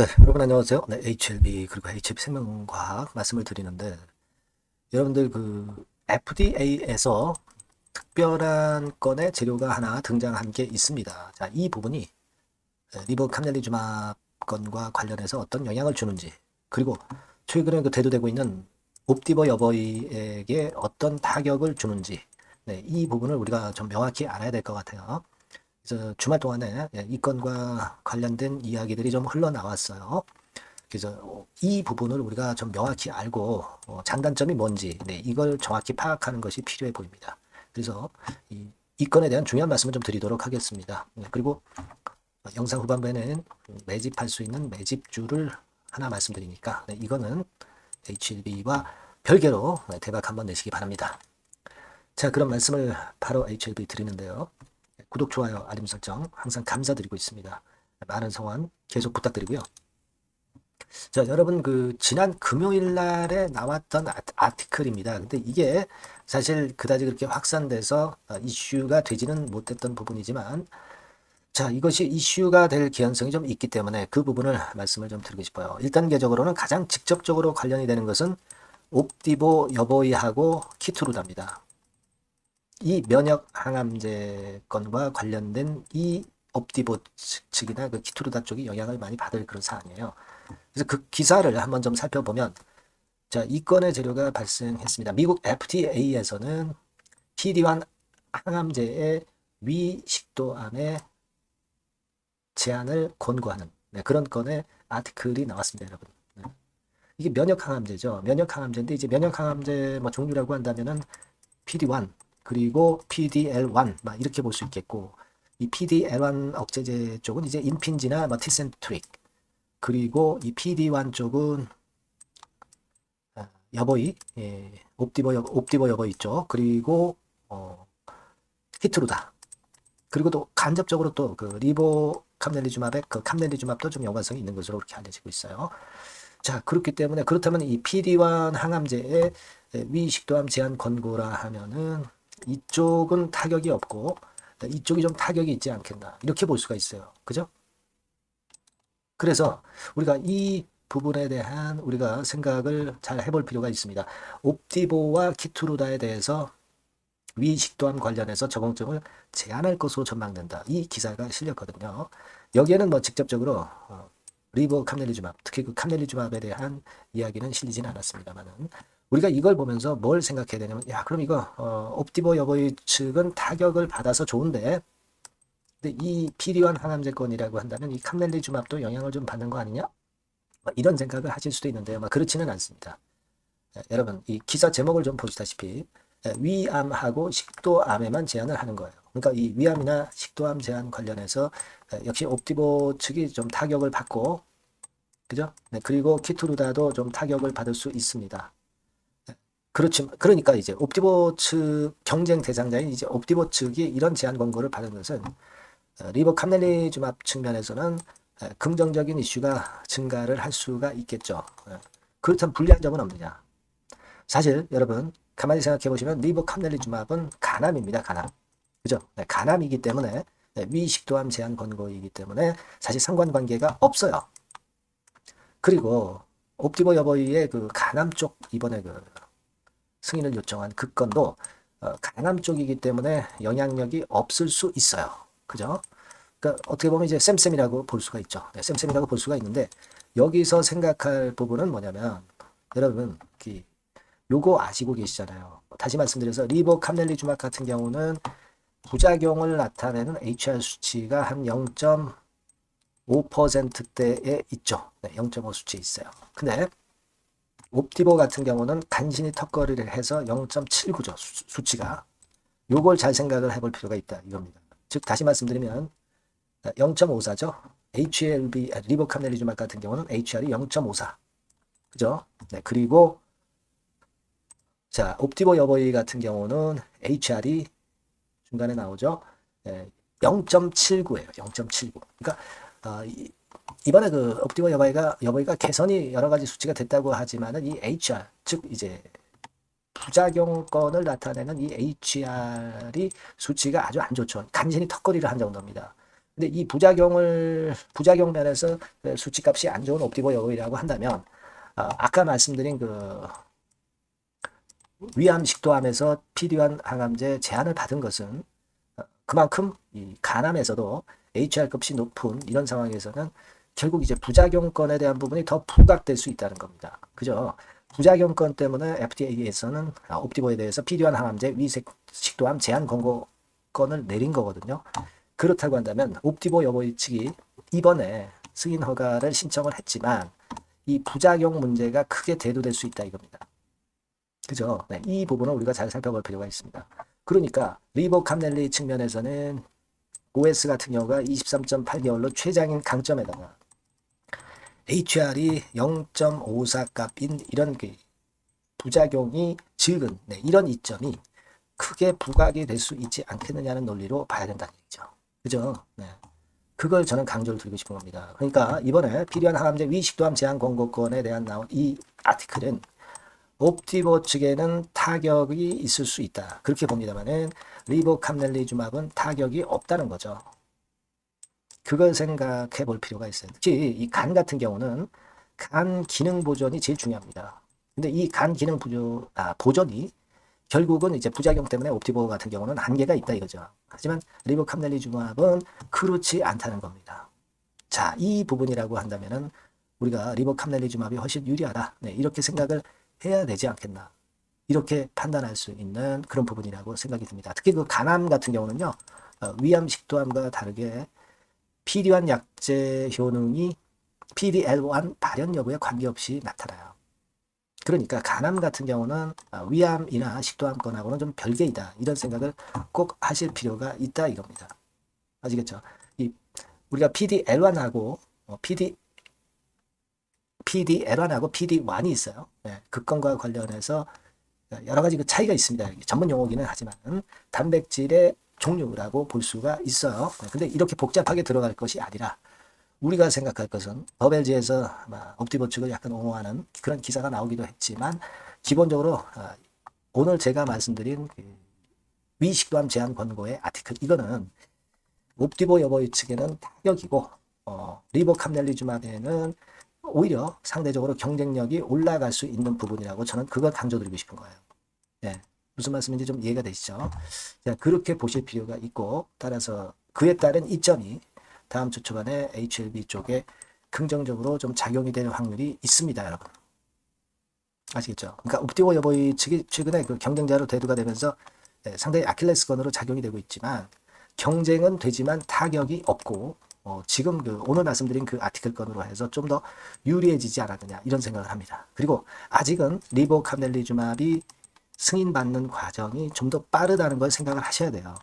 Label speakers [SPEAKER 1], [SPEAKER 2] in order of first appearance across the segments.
[SPEAKER 1] 네, 여러분 안녕하세요. 네, HLB 그리고 HLB 생명과학 말씀을 드리는데 여러분들 그 FDA에서 특별한 건의 재료가 하나 등장한 게 있습니다. 자, 이 부분이 리보캄넬리주마 건과 관련해서 어떤 영향을 주는지 그리고 최근에 그 대두되고 있는 옵디버 여보이에게 어떤 타격을 주는지 네, 이 부분을 우리가 좀 명확히 알아야 될 것 같아요. 그래서 주말 동안에 이 건과 관련된 이야기들이 좀 흘러나왔어요. 그래서 이 부분을 우리가 좀 명확히 알고 장단점이 뭔지 네, 이걸 정확히 파악하는 것이 필요해 보입니다. 그래서 이 건에 대한 중요한 말씀을 좀 드리도록 하겠습니다. 네, 그리고 영상 후반부에는 매집할 수 있는 매집주를 하나 말씀드리니까 네, 이거는 HLB와 별개로 대박 한번 내시기 바랍니다. 자, 그런 말씀을 바로 HLB 드리는데요. 구독, 좋아요, 알림 설정 항상 감사드리고 있습니다. 많은 성원 계속 부탁드리고요. 자, 여러분 그 지난 금요일 날에 나왔던 아티클입니다. 근데 이게 사실 그다지 그렇게 확산돼서 이슈가 되지는 못했던 부분이지만 자, 이것이 이슈가 될 개연성이 좀 있기 때문에 그 부분을 말씀을 좀 드리고 싶어요. 1단계적으로는 가장 직접적으로 관련이 되는 것은 옵디보 여보이하고 키투르다입니다. 이 면역 항암제 건과 관련된 이 옵디보 측이나 그 키투르다 쪽이 영향을 많이 받을 그런 사안이에요. 그래서 그 기사를 한번 좀 살펴보면 자, 이 건의 재료가 발생했습니다. 미국 FDA에서는 PD1 항암제의 위식도암의 제한을 권고하는 네, 그런 건의 아티클이 나왔습니다, 여러분. 네. 이게 면역 항암제죠. 면역 항암제인데 이제 면역 항암제 뭐 종류라고 한다면은 PD1 그리고 PDL1 막 이렇게 볼 수 있겠고 이 PDL1 억제제 쪽은 이제 인핀지나 뭐 티센트릭 그리고 이 PD1 쪽은 여보이, 옵디버 여보이 있죠. 그리고 히트루다. 그리고 또 간접적으로 또 그 리보 캄넬리주맙의 그 캄넬리주맙도 좀 연관성이 있는 것으로 그렇게 알려지고 있어요. 자, 그렇기 때문에 그렇다면 이 PD1 항암제의 위식도암 제한 권고라 하면은 이쪽은 타격이 없고 이쪽이 좀 타격이 있지 않겠나 이렇게 볼 수가 있어요. 그죠? 그래서 우리가 이 부분에 대한 우리가 생각을 잘 해볼 필요가 있습니다. 옵디보와 키투루다에 대해서 위식도암 관련해서 적응증을 제한할 것으로 전망된다. 이 기사가 실렸거든요. 여기에는 뭐 직접적으로 리보 캄넬리주맙, 특히 그 캄넬리주맙에 대한 이야기는 실리진 않았습니다만은 우리가 이걸 보면서 뭘 생각해야 되냐면 야 그럼 이거 옵디보 여보이 측은 타격을 받아서 좋은데 근데 이 피리완 항암제건이라고 한다면 이 캄넬리주맙도 영향을 좀 받는 거 아니냐? 이런 생각을 하실 수도 있는데요. 그렇지는 않습니다. 여러분 이 기사 제목을 좀 보시다시피 위암하고 식도암에만 제한을 하는 거예요. 그러니까 이 위암이나 식도암 제한 관련해서 역시 옵디보 측이 좀 타격을 받고 그죠? 네, 그리고 키투르다도 좀 타격을 받을 수 있습니다. 그렇지, 그러니까 이제 옵디보 측 경쟁 대상자인 이제 옵디보 측이 이런 제한 권고를 받은 것은 리버 캄넬리주맙 측면에서는 긍정적인 이슈가 증가를 할 수가 있겠죠. 그렇다면 불리한 점은 없느냐? 사실 여러분 가만히 생각해 보시면 리버 캄넬리주맙은 간암입니다. 간암. 그죠? 네, 간암이기 때문에 위식도암 제한 권고이기 때문에 사실 상관관계가 없어요. 그리고 옵디버 여보이의 그 간암 쪽 이번에 그 승인을 요청한 그 건도 간암 쪽이기 때문에 영향력이 없을 수 있어요. 그죠? 그러니까 어떻게 보면 이제 쌤쌤이라고 볼 수가 있죠. 네, 쌤쌤이라고 볼 수가 있는데 여기서 생각할 부분은 뭐냐면 여러분 요거 아시고 계시잖아요. 다시 말씀드려서 리보 캄넬리주맙 같은 경우는 부작용을 나타내는 HR 수치가 한 0.5%대에 있죠. 네, 0.5 수치에 있어요. 근데 옵티보 같은 경우는 간신히 턱걸이를 해서 0.79죠. 수치가. 요걸 잘 생각을 해볼 필요가 있다 이겁니다. 즉 다시 말씀드리면 0.54죠. HLB 리보캄넬리주맙 같은 경우는 HR이 0.54. 그죠? 네, 그리고 자, 옵티보 여보이 같은 경우는 HR이 중간에 나오죠. 네, 0.79예요. 0.79. 그러니까 이번에 그 옵티보 여보이가 개선이 여러 가지 수치가 됐다고 하지만은 이 HR 즉 이제 부작용건을 나타내는 이 HR이 수치가 아주 안 좋죠. 간신히 턱걸이를 한 정도입니다. 근데 이 부작용 면에서 수치값이 안 좋은 옵티보 여부이라고 한다면, 아까 말씀드린 그 위암 식도암에서 PD-1 항암제 제한을 받은 것은 그만큼 이 간암에서도 HR급이 높은 이런 상황에서는 결국 이제 부작용권에 대한 부분이 더 부각될 수 있다는 겁니다. 그죠? 부작용권 때문에 FDA에서는 옵티보에 대해서 PD-1 항암제 위식도암 제한 권고권을 내린 거거든요. 그렇다고 한다면 옵티보 여보이 측이 이번에 승인 허가를 신청을 했지만 이 부작용 문제가 크게 대두될 수 있다 이겁니다. 그죠? 네, 이 부분을 우리가 잘 살펴볼 필요가 있습니다. 그러니까 리보캄넬리 측면에서는 OS 같은 경우가 23.8개월로 최장인 강점에다가 HR이 0.54 값인 이런 그 부작용이 적은 이런 이점이 크게 부각이 될 수 있지 않겠느냐는 논리로 봐야 된다는 얘기죠. 그죠? 네. 그걸 저는 강조를 드리고 싶은 겁니다. 그러니까 이번에 PD-1 항암제 위식도암 제한 권고권에 대한 나온 이 아티클은 옵티보 측에는 타격이 있을 수 있다. 그렇게 봅니다만은 리보캄넬리주맙은 타격이 없다는 거죠. 그걸 생각해 볼 필요가 있어요. 특히 이 간 같은 경우는 간 기능 보존이 제일 중요합니다. 근데 이 간 기능 보존이 결국은 이제 부작용 때문에 옵티보 같은 경우는 한계가 있다 이거죠. 하지만 리보캄넬리주맙은 그렇지 않다는 겁니다. 자, 이 부분이라고 한다면은 우리가 리보캄넬리주맙이 훨씬 유리하다. 네, 이렇게 생각을 해야 되지 않겠나. 이렇게 판단할 수 있는 그런 부분이라고 생각이 듭니다. 특히 그 간암 같은 경우는요. 위암 식도암과 다르게 PD-1 약제 효능이 PD-L1 발현 여부에 관계없이 나타나요. 그러니까 간암 같은 경우는 위암이나 식도암권하고는 좀 별개이다. 이런 생각을 꼭 하실 필요가 있다 이겁니다. 아시겠죠? 우리가 PD-L1하고 PD-L1하고 PD-1이 있어요. 네, 그건과 관련해서 여러 가지 그 차이가 있습니다. 전문 용어기는 하지만 단백질의 종류라고 볼 수가 있어요. 네, 근데 이렇게 복잡하게 들어갈 것이 아니라 우리가 생각할 것은 버벨지에서 옵티보 측을 약간 옹호하는 그런 기사가 나오기도 했지만 기본적으로 오늘 제가 말씀드린 위식도암 제한 권고의 아티클 이거는 옵티보 여보이 측에는 타격이고 리보캄넬리주맙에는 오히려 상대적으로 경쟁력이 올라갈 수 있는 부분이라고 저는 그걸 강조드리고 싶은 거예요. 네, 무슨 말씀인지 좀 이해가 되시죠? 자, 그렇게 보실 필요가 있고 따라서 그에 따른 이점이 다음 주 초반에 HLB 쪽에 긍정적으로 좀 작용이 될 확률이 있습니다, 여러분. 아시겠죠? 그러니까 옵티보 여보이 측이 최근에 그 경쟁자로 대두가 되면서 상당히 아킬레스건으로 작용이 되고 있지만 경쟁은 되지만 타격이 없고 지금 오늘 말씀드린 그 아티클 건으로 해서 좀 더 유리해지지 않았느냐 이런 생각을 합니다. 그리고 아직은 리보캄넬리주맙이 승인받는 과정이 좀 더 빠르다는 걸 생각을 하셔야 돼요.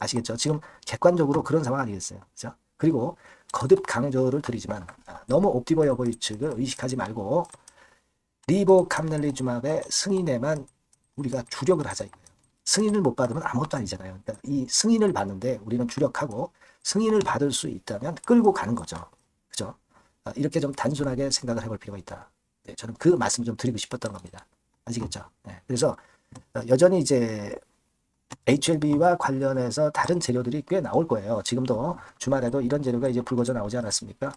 [SPEAKER 1] 아시겠죠? 지금 객관적으로 그런 상황 아니겠어요? 그죠? 그리고 거듭 강조를 드리지만 너무 옵티보 여보이 측을 의식하지 말고 리보캄넬리주맙의 승인에만 우리가 주력을 하자 이거예요. 승인을 못 받으면 아무것도 아니잖아요. 그러니까 이 승인을 받는데 우리는 주력하고 승인을 받을 수 있다면 끌고 가는 거죠. 그죠? 이렇게 좀 단순하게 생각을 해볼 필요가 있다. 네, 저는 그 말씀을 좀 드리고 싶었던 겁니다. 아시겠죠? 네, 그래서 여전히 이제 HLB와 관련해서 다른 재료들이 꽤 나올 거예요. 지금도 주말에도 이런 재료가 이제 불거져 나오지 않았습니까?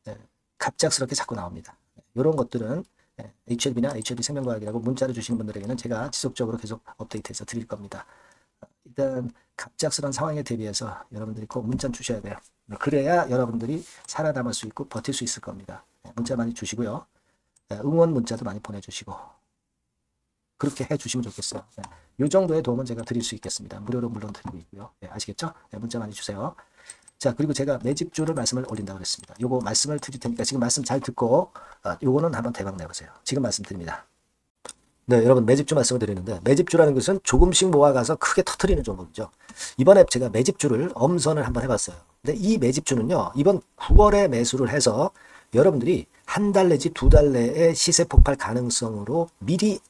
[SPEAKER 1] 네, 갑작스럽게 자꾸 나옵니다. 이런 것들은 HLB나 HLB 생명과학이라고 문자를 주시는 분들에게는 제가 지속적으로 계속 업데이트해서 드릴 겁니다. 일단 갑작스러운 상황에 대비해서 여러분들이 꼭 문자 주셔야 돼요. 그래야 여러분들이 살아남을 수 있고 버틸 수 있을 겁니다. 문자 많이 주시고요. 응원 문자도 많이 보내주시고 그렇게 해주시면 좋겠어요. 이 정도의 도움은 제가 드릴 수 있겠습니다. 무료로 물론 드리고 있고요. 아시겠죠? 문자 많이 주세요. 자, 그리고 제가 매집주를 말씀을 올린다고 그랬습니다. 요거 말씀을 드릴 테니까 지금 말씀 잘 듣고 요거는 한번 대박 내보세요. 지금 말씀드립니다. 네, 여러분 매집주 말씀을 드리는데 매집주라는 것은 조금씩 모아가서 크게 터트리는 종목이죠. 이번에 제가 매집주를 엄선을 한번 해봤어요. 근데 이 매집주는요. 이번 9월에 매수를 해서 여러분들이 한 달 내지 두 달 내에 시세 폭발 가능성으로 미리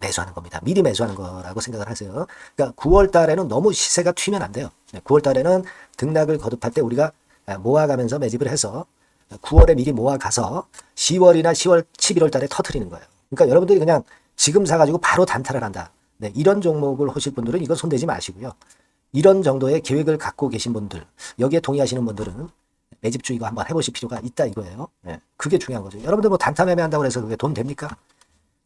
[SPEAKER 1] 매수하는 겁니다. 미리 매수하는 거라고 생각을 하세요. 그러니까 9월 달에는 너무 시세가 튀면 안 돼요. 9월 달에는 등락을 거듭할 때 우리가 모아가면서 매집을 해서 9월에 미리 모아가서 10월이나 10월, 11월 달에 터트리는 거예요. 그러니까 여러분들이 그냥 지금 사가지고 바로 단타를 한다. 네, 이런 종목을 하실 분들은 이거 손대지 마시고요. 이런 정도의 계획을 갖고 계신 분들, 여기에 동의하시는 분들은 매집주 이거 한번 해보실 필요가 있다 이거예요. 예, 그게 중요한 거죠. 여러분들 뭐 단타 매매한다고 해서 그게 돈 됩니까?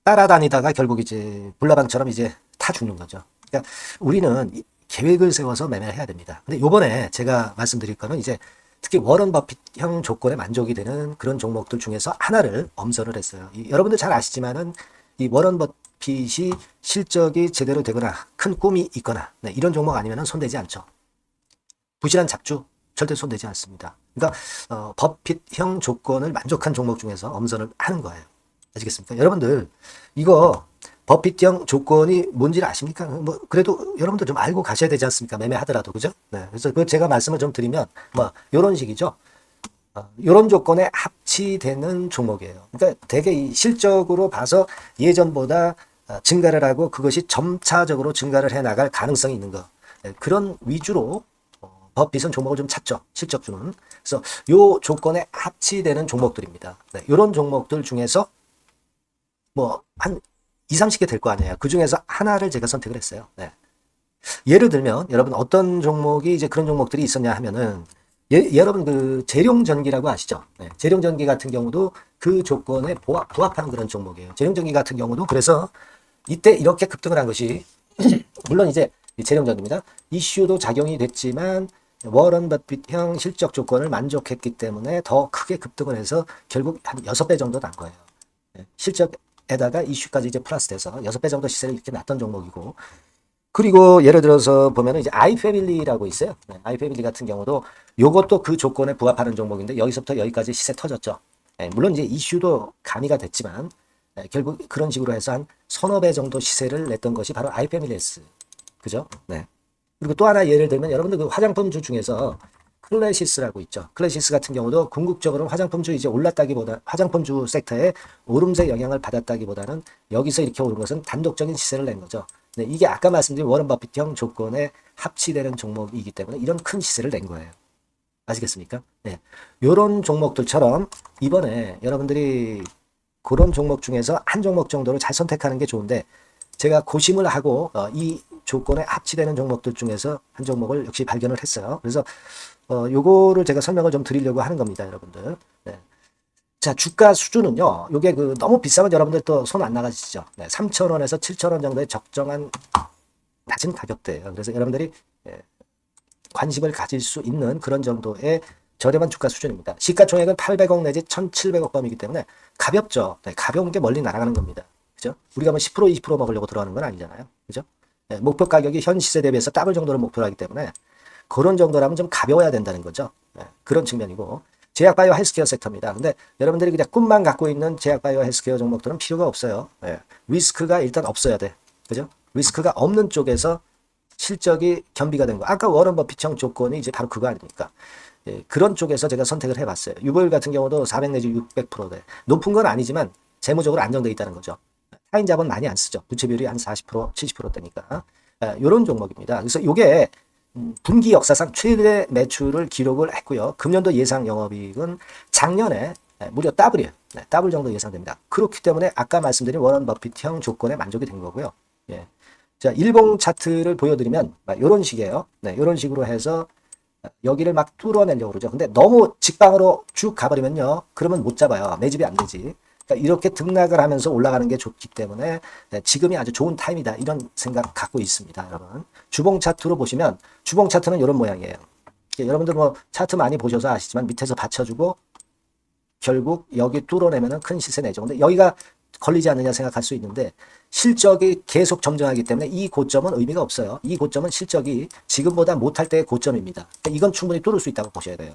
[SPEAKER 1] 따라다니다가 결국 이제 불나방처럼 이제 타 죽는 거죠. 그러니까 우리는 계획을 세워서 매매를 해야 됩니다. 근데 요번에 제가 말씀드릴 거는 이제 특히 워런 버핏형 조건에 만족이 되는 그런 종목들 중에서 하나를 엄선을 했어요. 여러분들 잘 아시지만은 이 워런 버핏이 실적이 제대로 되거나 큰 꿈이 있거나 네, 이런 종목 아니면은 손대지 않죠. 부실한 잡주 절대 손대지 않습니다. 그러니까 버핏형 조건을 만족한 종목 중에서 엄선을 하는 거예요. 아시겠습니까? 여러분들 이거 버핏형 조건이 뭔지를 아십니까? 뭐 그래도 여러분들 좀 알고 가셔야 되지 않습니까? 매매하더라도 그죠? 네, 그래서 그 제가 말씀을 좀 드리면 뭐 이런 식이죠. 이런 조건에 합치되는 종목이에요. 그러니까 되게 이 실적으로 봐서 예전보다 증가를 하고 그것이 점차적으로 증가를 해 나갈 가능성이 있는 거. 네, 그런 위주로 버핏은 종목을 좀 찾죠. 실적주는. 그래서 요 조건에 합치되는 종목들입니다. 네, 이런 종목들 중에서 뭐 한 2, 30개 될 거 아니에요. 그 중에서 하나를 제가 선택을 했어요. 네. 예를 들면 여러분 어떤 종목이 이제 그런 종목들이 있었냐 하면은 여러분 그 재룡전기라고 아시죠? 네. 재룡전기 같은 경우도 그 조건에 부합하는 그런 종목이에요. 재룡전기 같은 경우도 그래서 이때 이렇게 급등을 한 것이 물론 이제 재룡전기입니다. 이슈도 작용이 됐지만 워런 버핏형 실적 조건을 만족했기 때문에 더 크게 급등을 해서 결국 한 6배 정도 난 거예요. 네. 실적에다가 이슈까지 이제 플러스돼서 6배 정도 시세를 이렇게 났던 종목이고 그리고 예를 들어서 보면은 이제 아이패밀리라고 있어요. 네, 아이패밀리 같은 경우도 요것도 그 조건에 부합하는 종목인데 여기서부터 여기까지 시세 터졌죠. 네, 물론 이제 이슈도 가미가 됐지만 네, 결국 그런 식으로 해서 한 서너 배 정도 시세를 냈던 것이 바로 아이패밀리스. 그죠? 네. 그리고 또 하나 예를 들면 여러분들 그 화장품주 중에서 클래시스라고 있죠. 클래시스 같은 경우도 궁극적으로 화장품주 이제 올랐다기보다 화장품주 섹터에 오름세 영향을 받았다기보다는 여기서 이렇게 오른 것은 단독적인 시세를 낸 거죠. 네, 이게 아까 말씀드린 워런 버핏형 조건에 합치되는 종목이기 때문에 이런 큰 시세를 낸 거예요. 아시겠습니까? 네. 요런 종목들처럼 이번에 여러분들이 그런 종목 중에서 한 종목 정도를 잘 선택하는 게 좋은데 제가 고심을 하고 이 조건에 합치되는 종목들 중에서 한 종목을 역시 발견을 했어요. 그래서 요거를 제가 설명을 좀 드리려고 하는 겁니다, 여러분들. 네. 자, 주가 수준은요. 요게 그 너무 비싸면 여러분들 또 손 안 나가시죠. 네, 3,000원에서 7,000원 정도의 적정한 낮은 가격대예요. 그래서 여러분들이 관심을 가질 수 있는 그런 정도의 저렴한 주가 수준입니다. 시가총액은 800억 내지 1,700억 범이기 때문에 가볍죠. 네, 가벼운 게 멀리 날아가는 겁니다. 그죠? 우리가 뭐 10% 20% 먹으려고 들어가는 건 아니잖아요. 그죠? 네, 목표 가격이 현 시세 대비해서 더블 정도를 목표로 하기 때문에 그런 정도라면 좀 가벼워야 된다는 거죠. 네, 그런 측면이고 제약바이오 헬스케어 섹터입니다. 근데 여러분들이 그냥 꿈만 갖고 있는 제약바이오 헬스케어 종목들은 필요가 없어요. 네, 리스크가 일단 없어야 돼. 그죠? 리스크가 없는 쪽에서 실적이 겸비가 된 거. 아까 워런 버핏형 조건이 이제 바로 그거 아닙니까? 예, 그런 쪽에서 제가 선택을 해봤어요. 유보율 같은 경우도 400 내지 600%대. 높은 건 아니지만 재무적으로 안정되어 있다는 거죠. 타인 자본 많이 안 쓰죠. 부채 비율이 한 40%, 70%대니까. 이런 종목입니다. 그래서 이게 분기 역사상 최대 매출을 기록을 했고요. 금년도 예상 영업이익은 작년에 무려 더블이에요. 네, 더블 정도 예상됩니다. 그렇기 때문에 아까 말씀드린 워런 버핏형 조건에 만족이 된 거고요. 예. 자, 일봉 차트를 보여드리면 이런 식이에요. 네, 이런 식으로 해서 여기를 막 뚫어내려고 그러죠. 근데 너무 직방으로 쭉 가버리면요. 그러면 못 잡아요. 매집이 안 되지. 그러니까 이렇게 등락을 하면서 올라가는 게 좋기 때문에 지금이 아주 좋은 타임이다. 이런 생각 갖고 있습니다. 여러분. 주봉 차트로 보시면 주봉 차트는 이런 모양이에요. 여러분들 뭐 차트 많이 보셔서 아시지만 밑에서 받쳐주고 결국 여기 뚫어내면 큰 시세 내죠. 근데 여기가 걸리지 않느냐 생각할 수 있는데 실적이 계속 점증하기 때문에 이 고점은 의미가 없어요. 이 고점은 실적이 지금보다 못할 때의 고점입니다. 이건 충분히 뚫을 수 있다고 보셔야 돼요.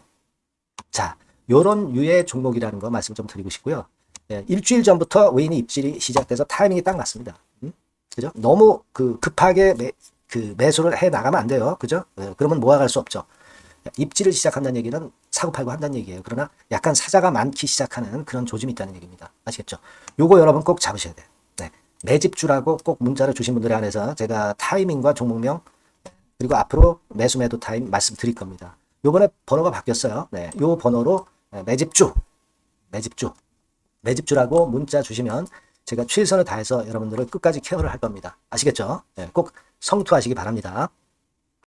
[SPEAKER 1] 자, 요런 유의 종목이라는 거 말씀 좀 드리고 싶고요. 예, 일주일 전부터 외인이 입질이 시작돼서 타이밍이 딱 맞습니다. 그죠? 너무 급하게 매수를 해 나가면 안 돼요. 그죠? 예, 그러면 모아갈 수 없죠. 입지를 시작한다는 얘기는 사고팔고 한다는 얘기예요. 그러나 약간 사자가 많기 시작하는 그런 조짐이 있다는 얘기입니다. 아시겠죠? 요거 여러분 꼭 잡으셔야 돼요. 네. 매집주라고 꼭 문자를 주신 분들에 한해서 제가 타이밍과 종목명 그리고 앞으로 매수 매도 타임 말씀드릴 겁니다. 요번에 번호가 바뀌었어요. 네. 요 번호로 매집주라고 문자 주시면 제가 최선을 다해서 여러분들을 끝까지 케어를 할 겁니다. 아시겠죠? 네. 꼭 성투하시기 바랍니다.